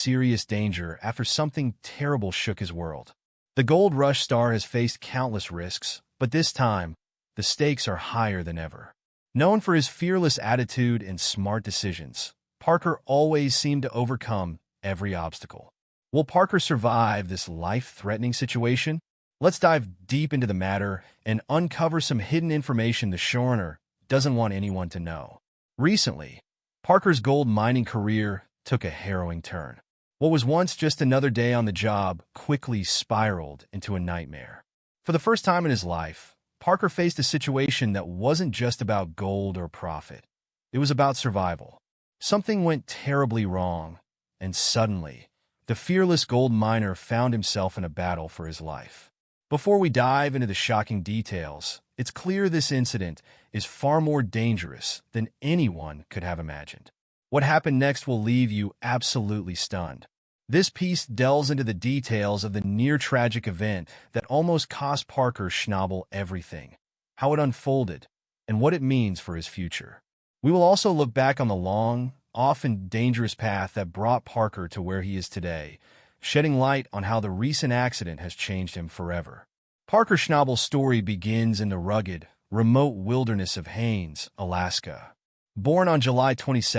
serious danger after something terrible shook his world. The Gold Rush star has faced countless risks, but this time, the stakes are higher than ever. Known for his fearless attitude and smart decisions, Parker always seemed to overcome every obstacle. Will Parker survive this life-threatening situation? Let's dive deep into the matter and uncover some hidden information the showrunner doesn't want anyone to know. Recently, Parker's gold mining career took a harrowing turn. What was once just another day on the job quickly spiraled into a nightmare. For the first time in his life, Parker faced a situation that wasn't just about gold or profit. It was about survival. Something went terribly wrong, and suddenly, the fearless gold miner found himself in a battle for his life. Before we dive into the shocking details, it's clear this incident is far more dangerous than anyone could have imagined. What happened next will leave you absolutely stunned. This piece delves into the details of the near-tragic event that almost cost Parker Schnabel everything, how it unfolded, and what it means for his future. We will also look back on the long, often dangerous path that brought Parker to where he is today, shedding light on how the recent accident has changed him forever. Parker Schnabel's story begins in the rugged, remote wilderness of Haines, Alaska. Born on July 22,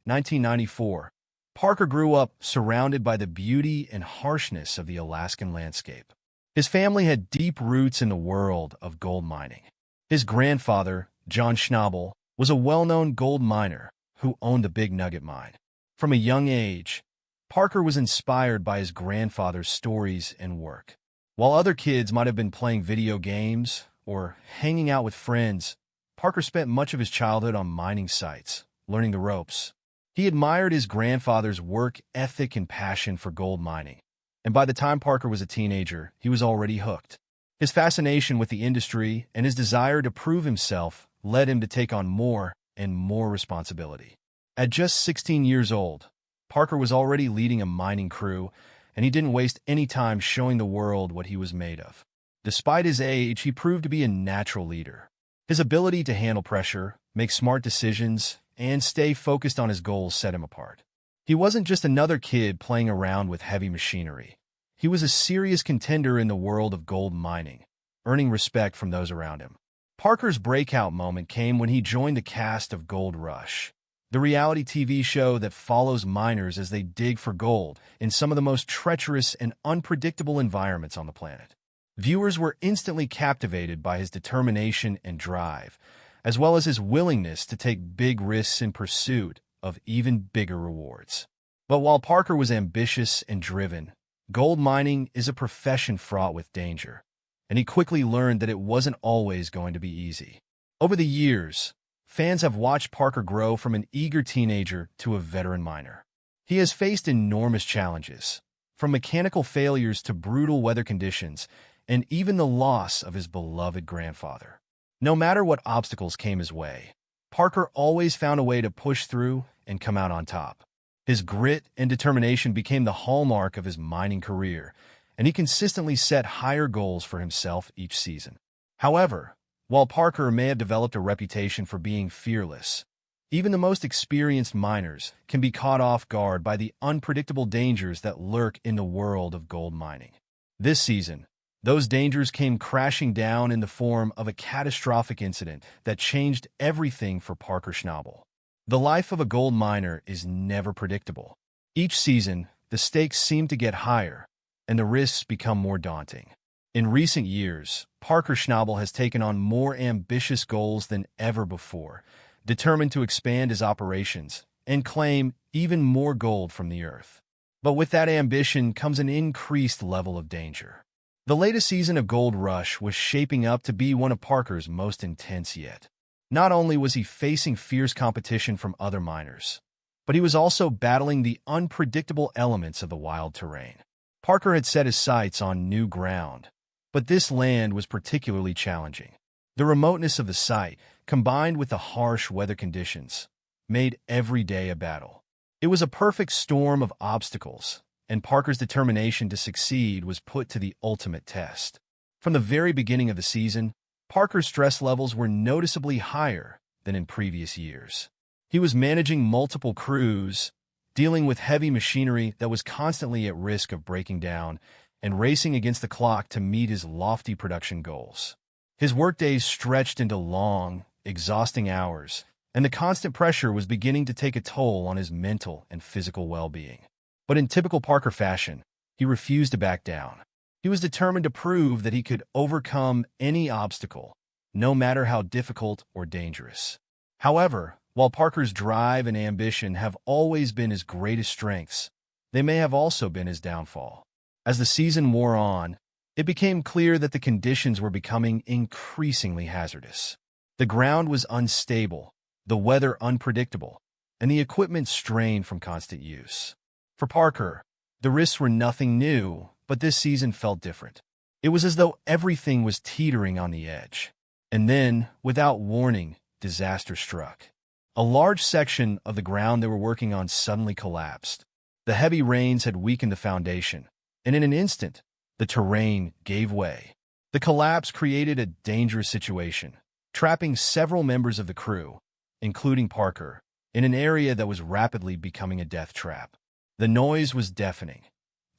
1994, Parker grew up surrounded by the beauty and harshness of the Alaskan landscape. His family had deep roots in the world of gold mining. His grandfather, John Schnabel, was a well-known gold miner who owned a big nugget mine. From a young age, Parker was inspired by his grandfather's stories and work. While other kids might have been playing video games or hanging out with friends, Parker spent much of his childhood on mining sites, learning the ropes. He admired his grandfather's work ethic and passion for gold mining, and by the time Parker was a teenager, he was already hooked. His fascination with the industry and his desire to prove himself led him to take on more and more responsibility. At just 16 years old, Parker was already leading a mining crew, and he didn't waste any time showing the world what he was made of. Despite his age, he proved to be a natural leader. His ability to handle pressure, make smart decisions, and stay focused on his goals set him apart. He wasn't just another kid playing around with heavy machinery. He was a serious contender in the world of gold mining, earning respect from those around him. Parker's breakout moment came when he joined the cast of Gold Rush, the reality TV show that follows miners as they dig for gold in some of the most treacherous and unpredictable environments on the planet. Viewers were instantly captivated by his determination and drive, as well as his willingness to take big risks in pursuit of even bigger rewards. But while Parker was ambitious and driven, gold mining is a profession fraught with danger, and he quickly learned that it wasn't always going to be easy. Over the years, fans have watched Parker grow from an eager teenager to a veteran miner. He has faced enormous challenges, from mechanical failures to brutal weather conditions, and even the loss of his beloved grandfather. No matter what obstacles came his way, Parker always found a way to push through and come out on top. His grit and determination became the hallmark of his mining career, and he consistently set higher goals for himself each season. However, while Parker may have developed a reputation for being fearless, even the most experienced miners can be caught off guard by the unpredictable dangers that lurk in the world of gold mining. This season, those dangers came crashing down in the form of a catastrophic incident that changed everything for Parker Schnabel. The life of a gold miner is never predictable. Each season, the stakes seem to get higher, and the risks become more daunting. In recent years, Parker Schnabel has taken on more ambitious goals than ever before, determined to expand his operations and claim even more gold from the earth. But with that ambition comes an increased level of danger. The latest season of Gold Rush was shaping up to be one of Parker's most intense yet. Not only was he facing fierce competition from other miners, but he was also battling the unpredictable elements of the wild terrain. Parker had set his sights on new ground, but this land was particularly challenging. The remoteness of the site, combined with the harsh weather conditions, made every day a battle. It was a perfect storm of obstacles, and Parker's determination to succeed was put to the ultimate test. From the very beginning of the season, Parker's stress levels were noticeably higher than in previous years. He was managing multiple crews, dealing with heavy machinery that was constantly at risk of breaking down and racing against the clock to meet his lofty production goals. His workdays stretched into long, exhausting hours, and the constant pressure was beginning to take a toll on his mental and physical well-being. But in typical Parker fashion, he refused to back down. He was determined to prove that he could overcome any obstacle, no matter how difficult or dangerous. However, while Parker's drive and ambition have always been his greatest strengths, they may have also been his downfall. As the season wore on, it became clear that the conditions were becoming increasingly hazardous. The ground was unstable, the weather unpredictable, and the equipment strained from constant use. For Parker, the risks were nothing new, but this season felt different. It was as though everything was teetering on the edge. And then, without warning, disaster struck. A large section of the ground they were working on suddenly collapsed. The heavy rains had weakened the foundation, and in an instant, the terrain gave way. The collapse created a dangerous situation, trapping several members of the crew, including Parker, in an area that was rapidly becoming a death trap. The noise was deafening,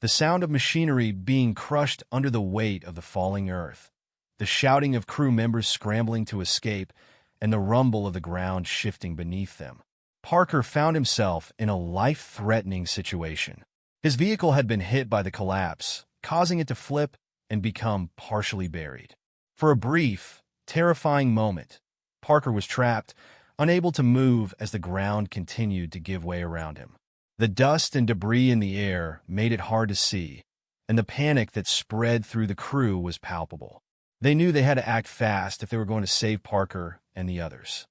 the sound of machinery being crushed under the weight of the falling earth, the shouting of crew members scrambling to escape, and the rumble of the ground shifting beneath them. Parker found himself in a life-threatening situation. His vehicle had been hit by the collapse, causing it to flip and become partially buried. For a brief, terrifying moment, Parker was trapped, unable to move as the ground continued to give way around him. The dust and debris in the air made it hard to see, and the panic that spread through the crew was palpable. They knew they had to act fast if they were going to save Parker and the others.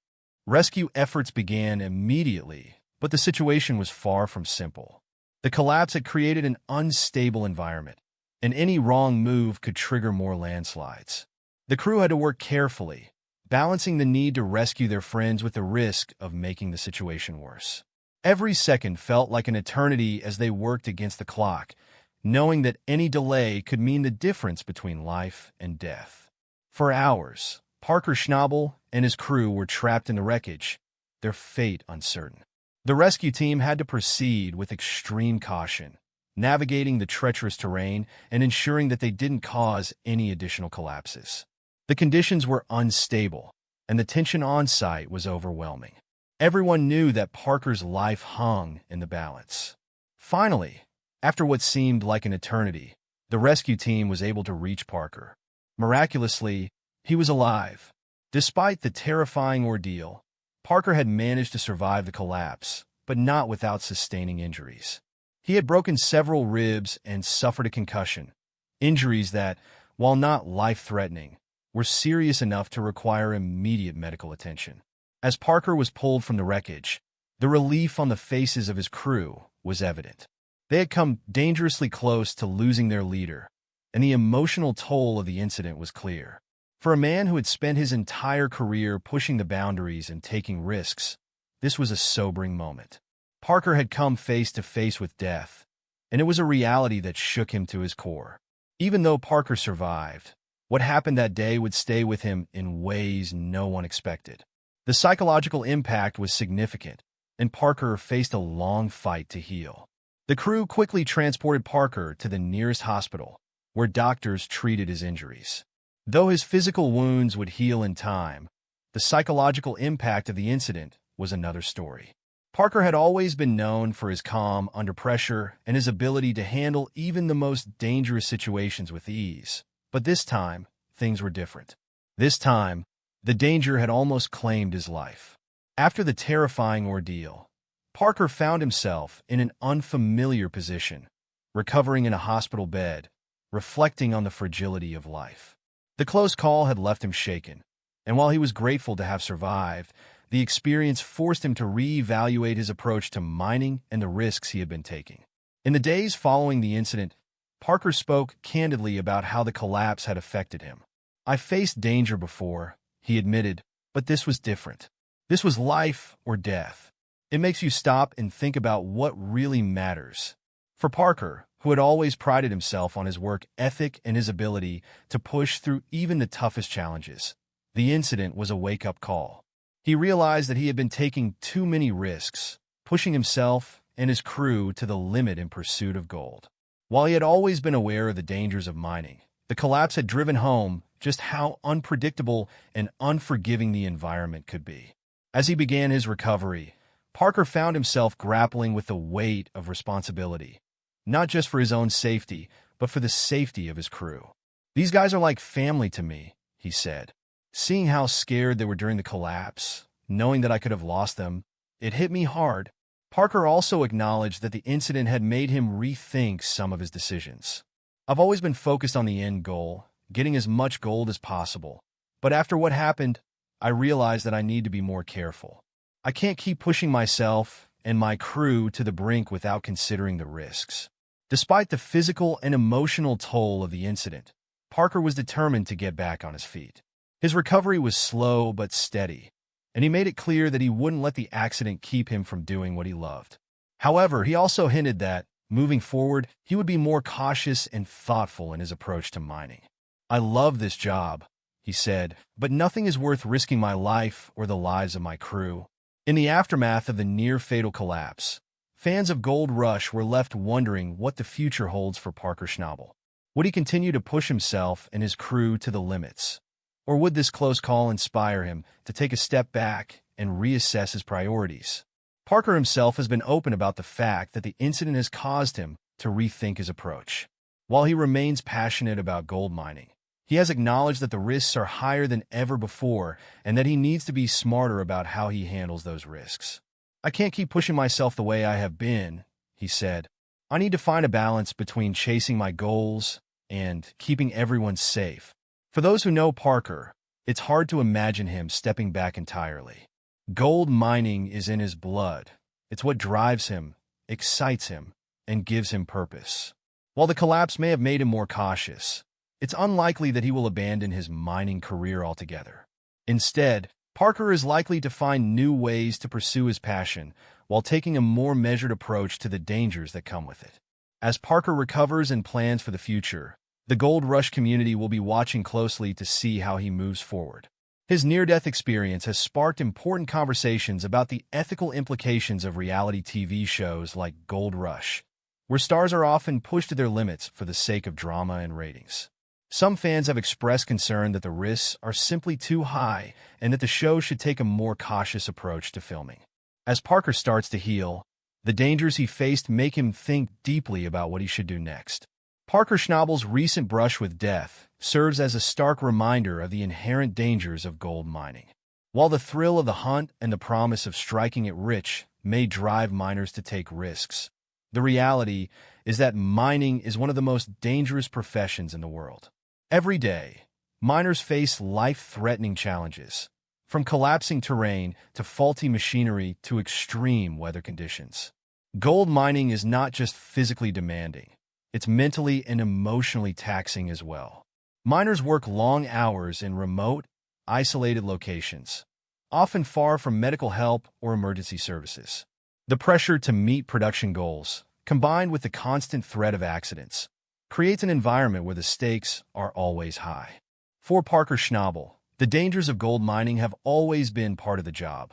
Rescue efforts began immediately, but the situation was far from simple. The collapse had created an unstable environment, and any wrong move could trigger more landslides. The crew had to work carefully, balancing the need to rescue their friends with the risk of making the situation worse. Every second felt like an eternity as they worked against the clock, knowing that any delay could mean the difference between life and death. For hours, Parker Schnabel and his crew were trapped in the wreckage, their fate uncertain. The rescue team had to proceed with extreme caution, navigating the treacherous terrain and ensuring that they didn't cause any additional collapses. The conditions were unstable, and the tension on site was overwhelming. Everyone knew that Parker's life hung in the balance. Finally, after what seemed like an eternity, the rescue team was able to reach Parker. Miraculously, he was alive. Despite the terrifying ordeal, Parker had managed to survive the collapse, but not without sustaining injuries. He had broken several ribs and suffered a concussion, injuries that, while not life-threatening, were serious enough to require immediate medical attention. As Parker was pulled from the wreckage, the relief on the faces of his crew was evident. They had come dangerously close to losing their leader, and the emotional toll of the incident was clear. For a man who had spent his entire career pushing the boundaries and taking risks, this was a sobering moment. Parker had come face to face with death, and it was a reality that shook him to his core. Even though Parker survived, what happened that day would stay with him in ways no one expected. The psychological impact was significant, and Parker faced a long fight to heal. The crew quickly transported Parker to the nearest hospital, where doctors treated his injuries. Though his physical wounds would heal in time, the psychological impact of the incident was another story. Parker had always been known for his calm under pressure and his ability to handle even the most dangerous situations with ease. But this time, things were different. This time, the danger had almost claimed his life. After the terrifying ordeal, Parker found himself in an unfamiliar position, recovering in a hospital bed, reflecting on the fragility of life. The close call had left him shaken, and while he was grateful to have survived, the experience forced him to reevaluate his approach to mining and the risks he had been taking. In the days following the incident, Parker spoke candidly about how the collapse had affected him. "I faced danger before," he admitted, "but this was different. This was life or death. It makes you stop and think about what really matters." For Parker, who had always prided himself on his work ethic and his ability to push through even the toughest challenges, the incident was a wake-up call. He realized that he had been taking too many risks, pushing himself and his crew to the limit in pursuit of gold. While he had always been aware of the dangers of mining, the collapse had driven home just how unpredictable and unforgiving the environment could be. As he began his recovery, Parker found himself grappling with the weight of responsibility, not just for his own safety, but for the safety of his crew. "These guys are like family to me," he said. Seeing how scared they were during the collapse, knowing that I could have lost them, it hit me hard. Parker also acknowledged that the incident had made him rethink some of his decisions. "I've always been focused on the end goal, getting as much gold as possible. But after what happened, I realized that I need to be more careful. I can't keep pushing myself and my crew to the brink without considering the risks." Despite the physical and emotional toll of the incident, Parker was determined to get back on his feet. His recovery was slow but steady, and he made it clear that he wouldn't let the accident keep him from doing what he loved. However, he also hinted that, moving forward, he would be more cautious and thoughtful in his approach to mining. "I love this job," he said, "but nothing is worth risking my life or the lives of my crew." In the aftermath of the near-fatal collapse, fans of Gold Rush were left wondering what the future holds for Parker Schnabel. Would he continue to push himself and his crew to the limits? Or would this close call inspire him to take a step back and reassess his priorities? Parker himself has been open about the fact that the incident has caused him to rethink his approach. While he remains passionate about gold mining, he has acknowledged that the risks are higher than ever before and that he needs to be smarter about how he handles those risks. "I can't keep pushing myself the way I have been," he said. "I need to find a balance between chasing my goals and keeping everyone safe." For those who know Parker, it's hard to imagine him stepping back entirely. Gold mining is in his blood. It's what drives him, excites him, and gives him purpose. While the collapse may have made him more cautious, it's unlikely that he will abandon his mining career altogether. Instead, Parker is likely to find new ways to pursue his passion while taking a more measured approach to the dangers that come with it. As Parker recovers and plans for the future, the Gold Rush community will be watching closely to see how he moves forward. His near-death experience has sparked important conversations about the ethical implications of reality TV shows like Gold Rush, where stars are often pushed to their limits for the sake of drama and ratings. Some fans have expressed concern that the risks are simply too high and that the show should take a more cautious approach to filming. As Parker starts to heal, the dangers he faced make him think deeply about what he should do next. Parker Schnabel's recent brush with death serves as a stark reminder of the inherent dangers of gold mining. While the thrill of the hunt and the promise of striking it rich may drive miners to take risks, the reality is that mining is one of the most dangerous professions in the world. Every day, miners face life-threatening challenges, from collapsing terrain to faulty machinery to extreme weather conditions. Gold mining is not just physically demanding, it's mentally and emotionally taxing as well. Miners work long hours in remote, isolated locations, often far from medical help or emergency services. The pressure to meet production goals, combined with the constant threat of accidents, creates an environment where the stakes are always high. For Parker Schnabel, the dangers of gold mining have always been part of the job.